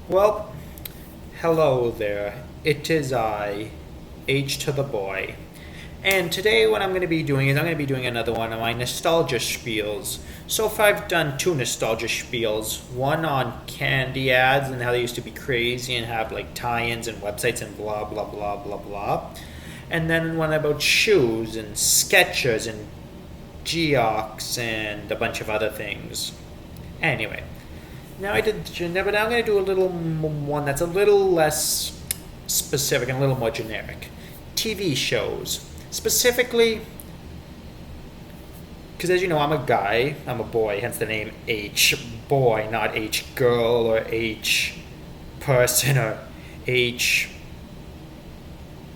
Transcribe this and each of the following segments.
Well, hello there. It is I, H to the boy. And today, what I'm going to be doing is I'm going to be doing another one of my nostalgia spiels. So far, I've done two nostalgia spiels. One on candy ads and how they used to be crazy and have like tie-ins and websites and blah blah blah blah blah. And then one about shoes and Skechers and Geox and a bunch of other things. Anyway, now I did, but now I'm going to do a little one that's a little less specific and a little more generic. TV shows. Specifically, because as you know, I'm a guy, I'm a boy, hence the name H boy, not H girl or H person or H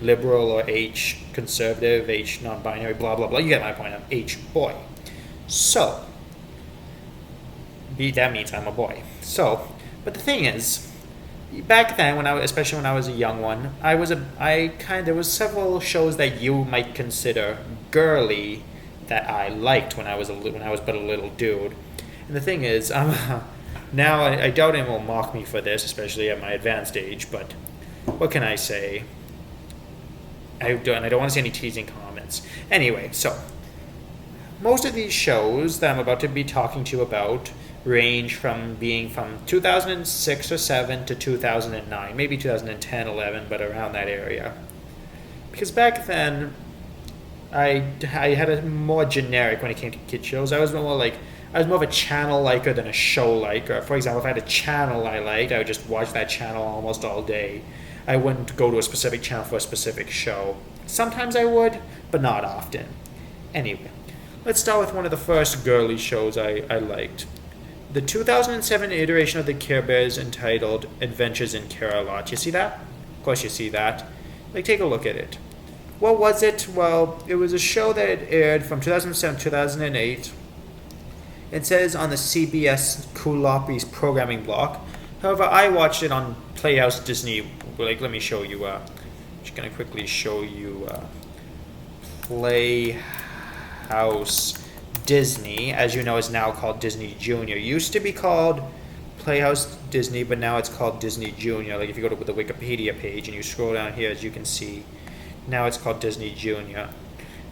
liberal or H conservative, H non binary, blah blah blah. You get my point, I'm H boy. So, that means I'm a boy. So, but the thing is, back then, especially when I was a young one, there was several shows that you might consider girly that I liked when I was but a little dude. And the thing is, now I doubt anyone will mock me for this, especially at my advanced age. But what can I say? I don't want to see any teasing comments. Anyway, so most of these shows that I'm about to be talking to you about range from being from 2006 or 7 to 2009, maybe 2010, 11, but around that area. Because back then, I had a more generic when it came to kid shows. I was more of a channel liker than a show liker. For example, if I had a channel I liked, I would just watch that channel almost all day. I wouldn't go to a specific channel for a specific show. Sometimes I would, but not often. Anyway, let's start with one of the first girly shows I liked. The 2007 iteration of the Care Bears entitled Adventures in Care-a-Lot. You see that? Of course you see that. Take a look at it. What was it? Well, it was a show that aired from 2007 to 2008. It says on the CBS Cooloppies programming block. However, I watched it on Playhouse Disney. Let me show you. Just going to quickly show you Playhouse Disney, as you know, is now called Disney Junior. It used to be called Playhouse Disney, but now it's called Disney Junior. If you go to the Wikipedia page and you scroll down here, as you can see, now it's called Disney Junior.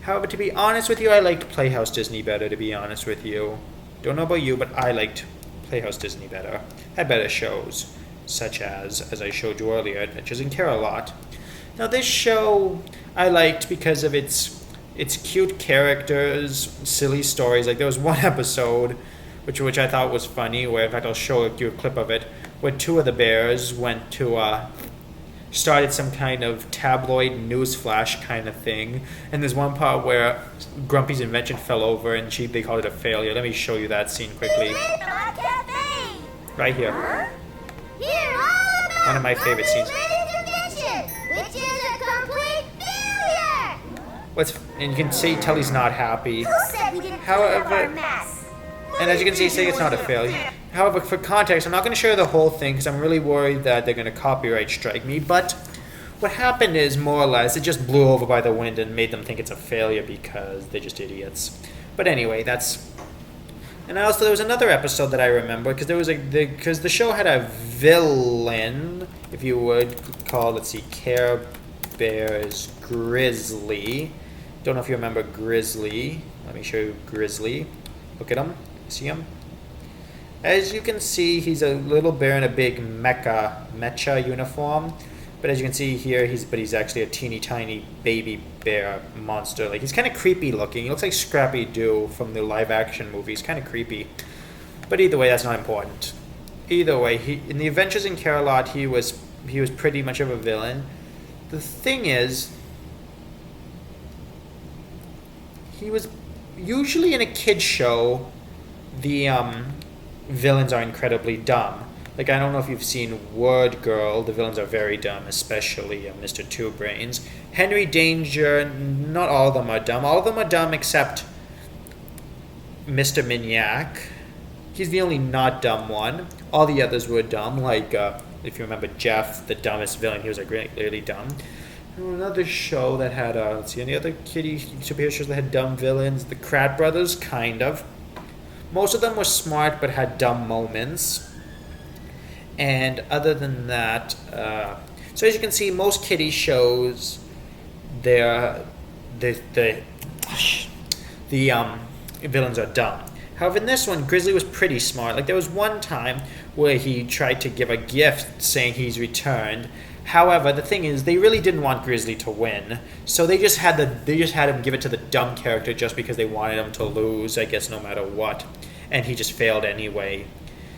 However, to be honest with you, I liked Playhouse Disney better, to be honest with you. Don't know about you, but I liked Playhouse Disney better. Had better shows, such as I showed you earlier, Adventures in Care-a-Lot. Now, this show I liked because of its cute characters, silly stories. There was one episode, which I thought was funny, where in fact I'll show you a clip of it, where two of the bears went to started some kind of tabloid newsflash kind of thing. And there's one part where Grumpy's invention fell over and they called it a failure. Let me show you that scene quickly. Right here. One of my favorite scenes. And you can tell he's not happy. However, and as you can see, it's not a failure. However, for context, I'm not going to show you the whole thing because I'm really worried that they're going to copyright strike me. But what happened is, more or less, it just blew over by the wind and made them think it's a failure because they're just idiots. But anyway, And there was another episode that I remember because the show had a villain, if you would call, Care Bears Grizzly. Don't know if you remember Grizzly. Let me show you Grizzly. Look at him. See him? As you can see, he's a little bear in a big mecha uniform. But as you can see here, he's actually a teeny tiny baby bear monster. He's kind of creepy looking. He looks like Scrappy-Doo from the live action movie. He's kind of creepy. But either way, that's not important. Either way, in the Adventures in Care-a-Lot, he was pretty much of a villain. The thing is, he was usually in a kid's show. The villains are incredibly dumb. I don't know if you've seen Word Girl. The villains are very dumb, especially Mr. Two Brains. Henry Danger. Not all of them are dumb. All of them are dumb except Mr. Minyak. He's the only not dumb one. All the others were dumb. If you remember Jeff, the dumbest villain, he was really dumb. Another show that had, any other kiddie superhero shows that had dumb villains? The Krat Brothers, kind of. Most of them were smart but had dumb moments. And other than that, so as you can see, most kiddie shows, they're the villains are dumb. However, in this one, Grizzly was pretty smart. Like there was one time where he tried to give a gift saying he's returned. However, the thing is, they really didn't want Grizzly to win, so they just had him give it to the dumb character just because they wanted him to lose, I guess, no matter what, and he just failed anyway.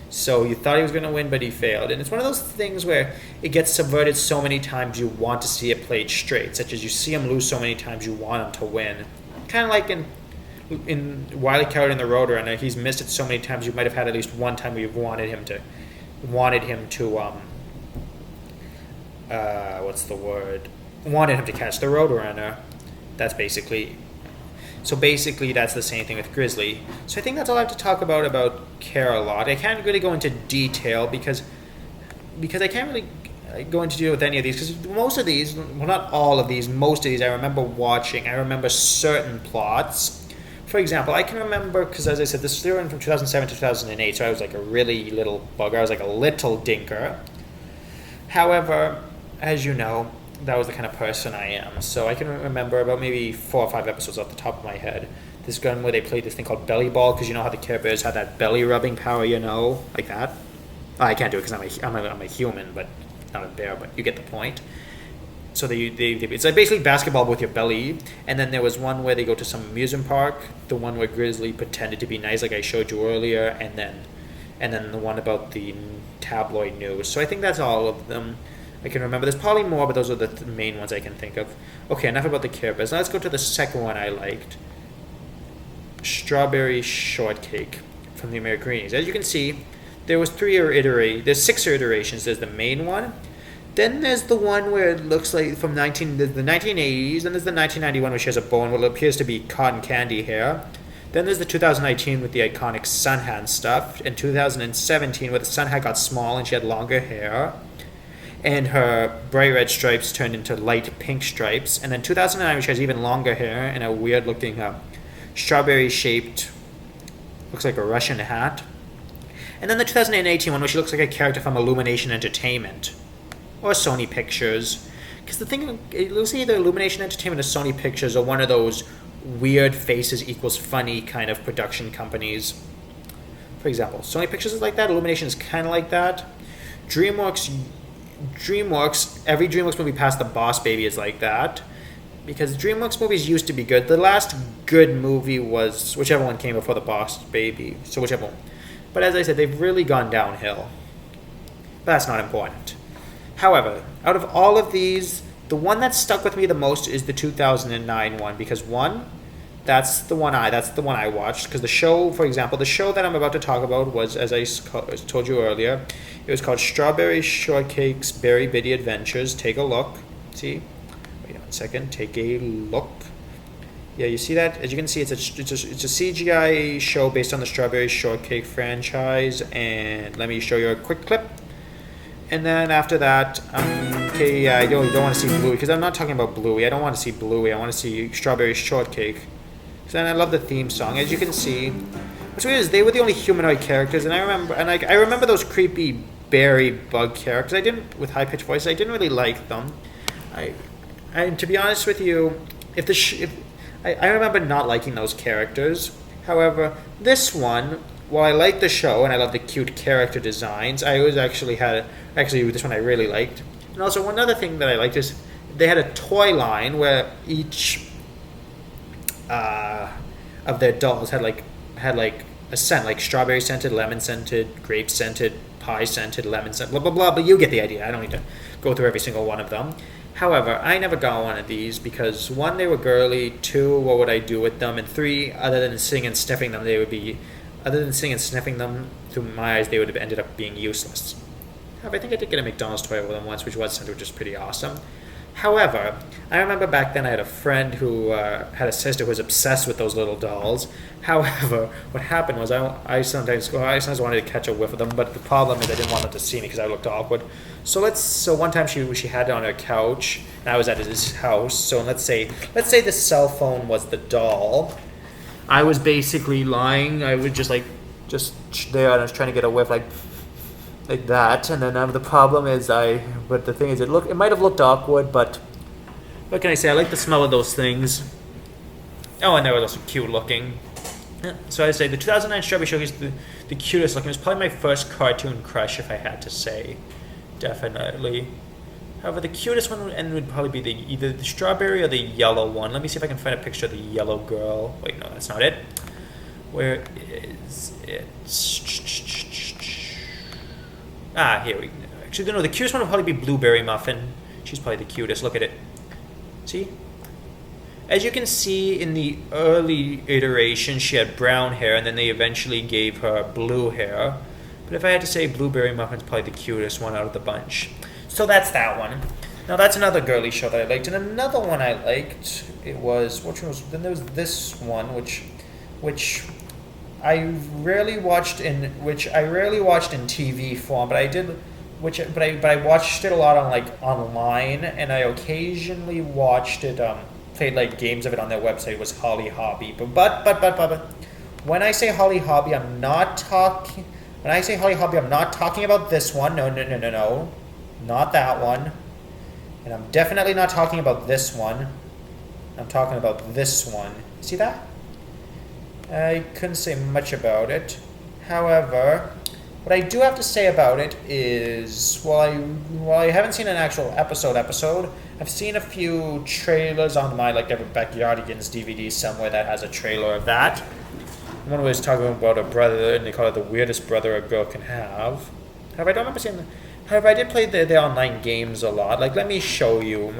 So you thought he was going to win, but he failed, and it's one of those things where it gets subverted so many times you want to see it played straight, such as you see him lose so many times you want him to win. Kind of like in Wile E. Coyote and the Roadrunner, he's missed it so many times you might have had at least one time where you wanted him to wanted him to catch the Roadrunner. That's basically that's the same thing with Grizzly. So I think that's all I have to talk about Care-a-Lot. I can't really go into detail because I can't really go into detail with any of these, because most of these, well, not all of these, most of these I remember watching. I remember certain plots. For example, I can remember, because as I said, this was from 2007 to 2008, so I was like a really little bugger. I was like a little dinker. However, as you know, that was the kind of person I am. So I can remember about maybe 4 or 5 episodes off the top of my head. This gun where they played this thing called belly ball, because you know how the Care Bears had that belly rubbing power, like that. I can't do it because I'm a human, but not a bear. But you get the point. So it's like basically basketball with your belly. And then there was one where they go to some amusement park. The one where Grizzly pretended to be nice, like I showed you earlier, and then the one about the tabloid news. So I think that's all of them I can remember. There's probably more, but those are the main ones I can think of. Okay, enough about the Care Bears. Now let's go to the second one I liked. Strawberry Shortcake from the American. As you can see, there's 6 iterations. There's the main one. Then there's the one where it looks like the 1980s. Then there's the 1991 where she has a bone, what appears to be cotton candy hair. Then there's the 2019 with the iconic sun hat stuff. And 2017 where the sun hat got small and she had longer hair. And her bright red stripes turned into light pink stripes. And then 2009 where she has even longer hair and a weird looking strawberry shaped, looks like a Russian hat. And then the 2018 one where she looks like a character from Illumination Entertainment. Or Sony Pictures. Because the thing, it looks like either Illumination Entertainment or Sony Pictures or one of those weird faces equals funny kind of production companies. For example, Sony Pictures is like that, Illumination is kind of like that. DreamWorks, every DreamWorks movie past The Boss Baby is like that. Because DreamWorks movies used to be good. The last good movie was whichever one came before The Boss Baby. So whichever one. But as I said, they've really gone downhill. But that's not important. However, out of all of these, the one that stuck with me the most is the 2009 one, because that's the one I watched. Because the show, for example, the show that I'm about to talk about was, as I told you earlier, it was called Strawberry Shortcake's Berry Bitty Adventures. Take a look. See? Wait 1 second. Take a look. Yeah, you see that? As you can see, it's a CGI show based on the Strawberry Shortcake franchise. And let me show you a quick clip. And then after that, I don't want to see Bluey, because I'm not talking about Bluey. I don't want to see Bluey. I want to see Strawberry Shortcake. Because I love the theme song. As you can see, what's weird is they were the only humanoid characters, and I remember those creepy berry bug characters. With high pitched voices, I didn't really like them. To be honest with you, I remember not liking those characters. However, this one, while I liked the show and I love the cute character designs, this one I really liked. And also one other thing that I liked is they had a toy line where each of their dolls had a scent, like strawberry scented, lemon scented, grape scented, pie scented, lemon scented, blah blah blah. But you get the idea. I don't need to go through every single one of them. However, I never got one of these because 1, they were girly. 2, what would I do with them? And 3, other than singing and sniffing them, through my eyes, they would have ended up being useless. However, I think I did get a McDonald's toy with them once, which was pretty awesome. However, I remember back then I had a friend who had a sister who was obsessed with those little dolls. However, what happened was I sometimes wanted to catch a whiff of them, but the problem is I didn't want them to see me because I looked awkward. So one time she had it on her couch, and I was at his house. So let's say the cell phone was the doll. I was basically lying. I was just there, and I was trying to get a whiff, like that, and then the problem is but the thing is, it might have looked awkward, but what can I say? I like the smell of those things. Oh, and they were also cute looking. Yeah, so I say the 2009 Strawberry Shortcake is the cutest looking. It was probably my first cartoon crush, if I had to say, definitely. However, the cutest one would probably be either the strawberry or the yellow one. Let me see if I can find a picture of the yellow girl. Wait, no, that's not it. Where is it? Ah, here we go. Actually, no, the cutest one would probably be Blueberry Muffin. She's probably the cutest. Look at it. See? As you can see, in the early iteration, she had brown hair, and then they eventually gave her blue hair. But if I had to say, Blueberry Muffin's probably the cutest one out of the bunch. So that's that one. Now that's another girly show that I liked, and another one I liked. Then there was this one, which I rarely watched in TV form, but I watched it a lot on online, and I occasionally watched it. Played like games of it on their website. It was Holly Hobby, but when I say Holly Hobby, I'm not talking. When I say Holly Hobby, I'm not talking about this one. No, not that one. And I'm definitely not talking about this one. I'm talking about this one. See that? I couldn't say much about it. However, what I do have to say about it is, while I haven't seen an actual episode, I've seen a few trailers on my their Backyardigans DVD somewhere that has a trailer of that. One was talking about a brother, and they call it the weirdest brother a girl can have. However, I don't remember seeing. However, I did play the online games a lot. Let me show you.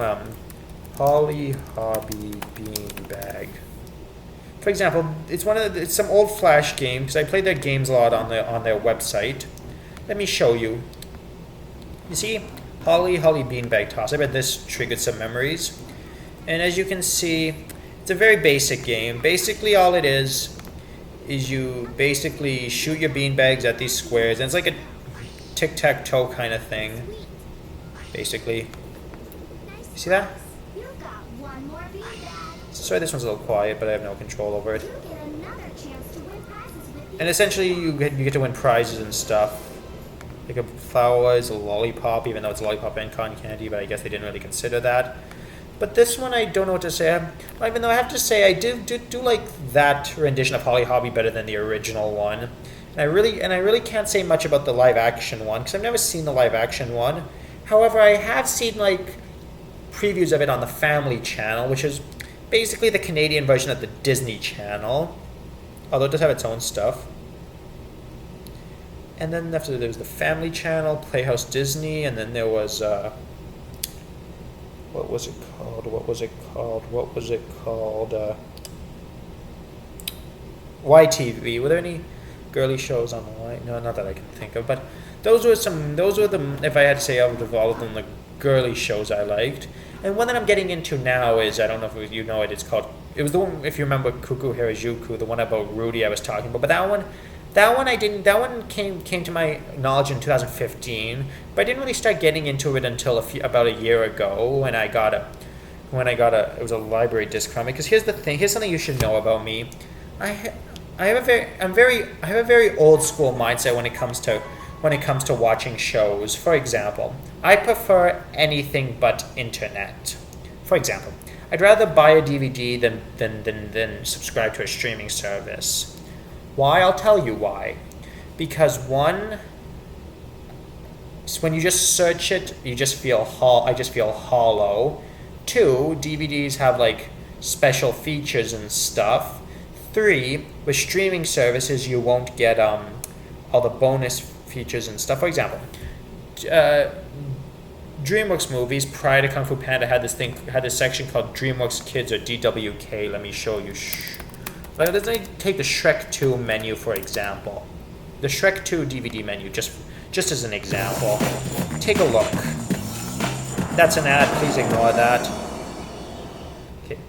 Holly Hobby Beanbag. For example, it's some old Flash game, because I played their games a lot on their website. Let me show you. You see, Holly Beanbag Toss. I bet this triggered some memories. And as you can see, it's a very basic game. Basically, all it is you basically shoot your beanbags at these squares, and it's like a tic-tac-toe kind of thing. Basically, you see that? Sorry, this one's a little quiet, but I have no control over it. And essentially, you get to win prizes and stuff. Like a flower is a lollipop, even though it's a lollipop and cotton candy, but I guess they didn't really consider that. But this one, I don't know what to say. Even though I have to say, I do like that rendition of Holly Hobby better than the original one. And I really can't say much about the live action one, because I've never seen the live action one. However, I have seen previews of it on the Family Channel, which is basically the Canadian version of the Disney Channel, although it does have its own stuff. And then after there was the Family Channel, Playhouse Disney, and then there was what was it called? YTV. Were there any girly shows on the Y? No, not that I can think of. But those were the, if I had to say out of all of them, the girly shows I liked. And one that I'm getting into now is, I don't know if you know it, it was the one, if you remember Kuku Harajuku, the one about Rudy I was talking about. But that one came to my knowledge in 2015, but I didn't really start getting into it until about a year ago when I got it was a library disc from it. Because here's the thing, here's something you should know about me. I have a very old school mindset when it comes to watching shows. For example, I prefer anything but internet. For example, I'd rather buy a DVD than subscribe to a streaming service. Why? I'll tell you why. Because one, when you just search it, I just feel hollow. Two, DVDs have special features and stuff. Three, with streaming services, you won't get all the bonus features and stuff. For example, DreamWorks movies prior to Kung Fu Panda had this section called DreamWorks Kids, or DWK. Let me show you. Let's take the Shrek 2 menu, for example. The Shrek 2 DVD menu, just as an example. Take a look. That's an ad. Please ignore that. Okay.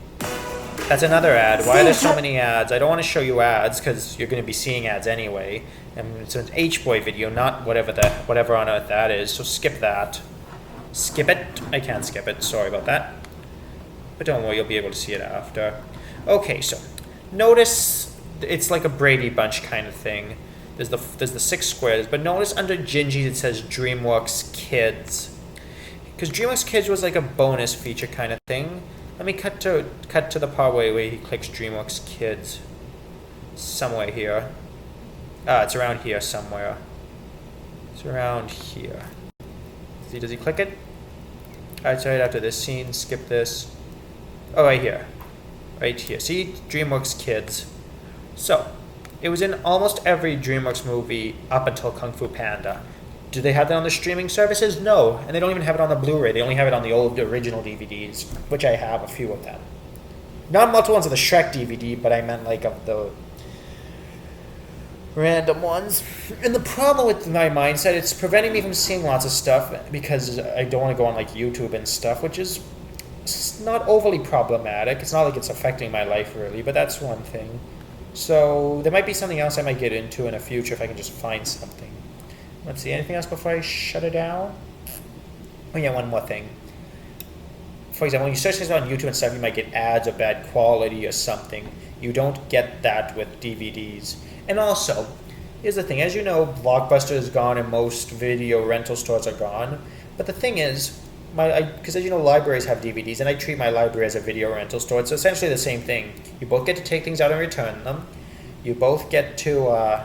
That's another ad. Why are there so many ads? I don't want to show you ads because you're going to be seeing ads anyway. And it's an H-Boy video, not whatever on earth that is. So skip that. Skip it. I can't skip it. Sorry about that. But don't worry, you'll be able to see it after. Okay, so notice it's like a Brady Bunch kind of thing. There's the 6 squares, but notice under Gingy's it says DreamWorks Kids, because DreamWorks Kids was like a bonus feature kind of thing. Let me cut to the part where he clicks DreamWorks Kids. Somewhere here. It's around here somewhere. It's around here. Does he click it? Alright, so right after this scene, skip this. Oh, right here. Right here. See? DreamWorks Kids. So, it was in almost every DreamWorks movie up until Kung Fu Panda. Do they have that on the streaming services? No. And they don't even have it on the Blu-ray. They only have it on the old original DVDs, which I have a few of them. Not multiple ones of the Shrek DVD, but I meant like of the random ones. And the problem with my mindset, it's preventing me from seeing lots of stuff because I don't want to go on like YouTube and stuff, which is not overly problematic. It's not like it's affecting my life really, but that's one thing. So there might be something else I might get into in the future if I can just find something. Let's see, anything else before I shut it down? Oh yeah, one more thing. For example, when you search things on YouTube and stuff, you might get ads of bad quality or something. You don't get that with DVDs. And also, here's the thing. As you know, Blockbuster is gone and most video rental stores are gone. But the thing is, because as you know, libraries have DVDs, and I treat my library as a video rental store. It's essentially the same thing. You both get to take things out and return them. You both get to,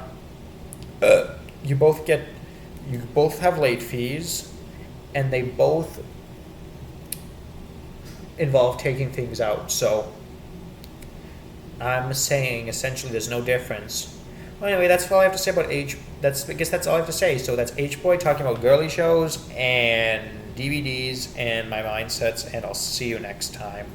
you both have late fees, and they both involve taking things out. So I'm saying essentially there's no difference. Well, anyway, that's all I have to say about I guess that's all I have to say. So that's H-Boy talking about girly shows and DVDs and my mindsets, and I'll see you next time.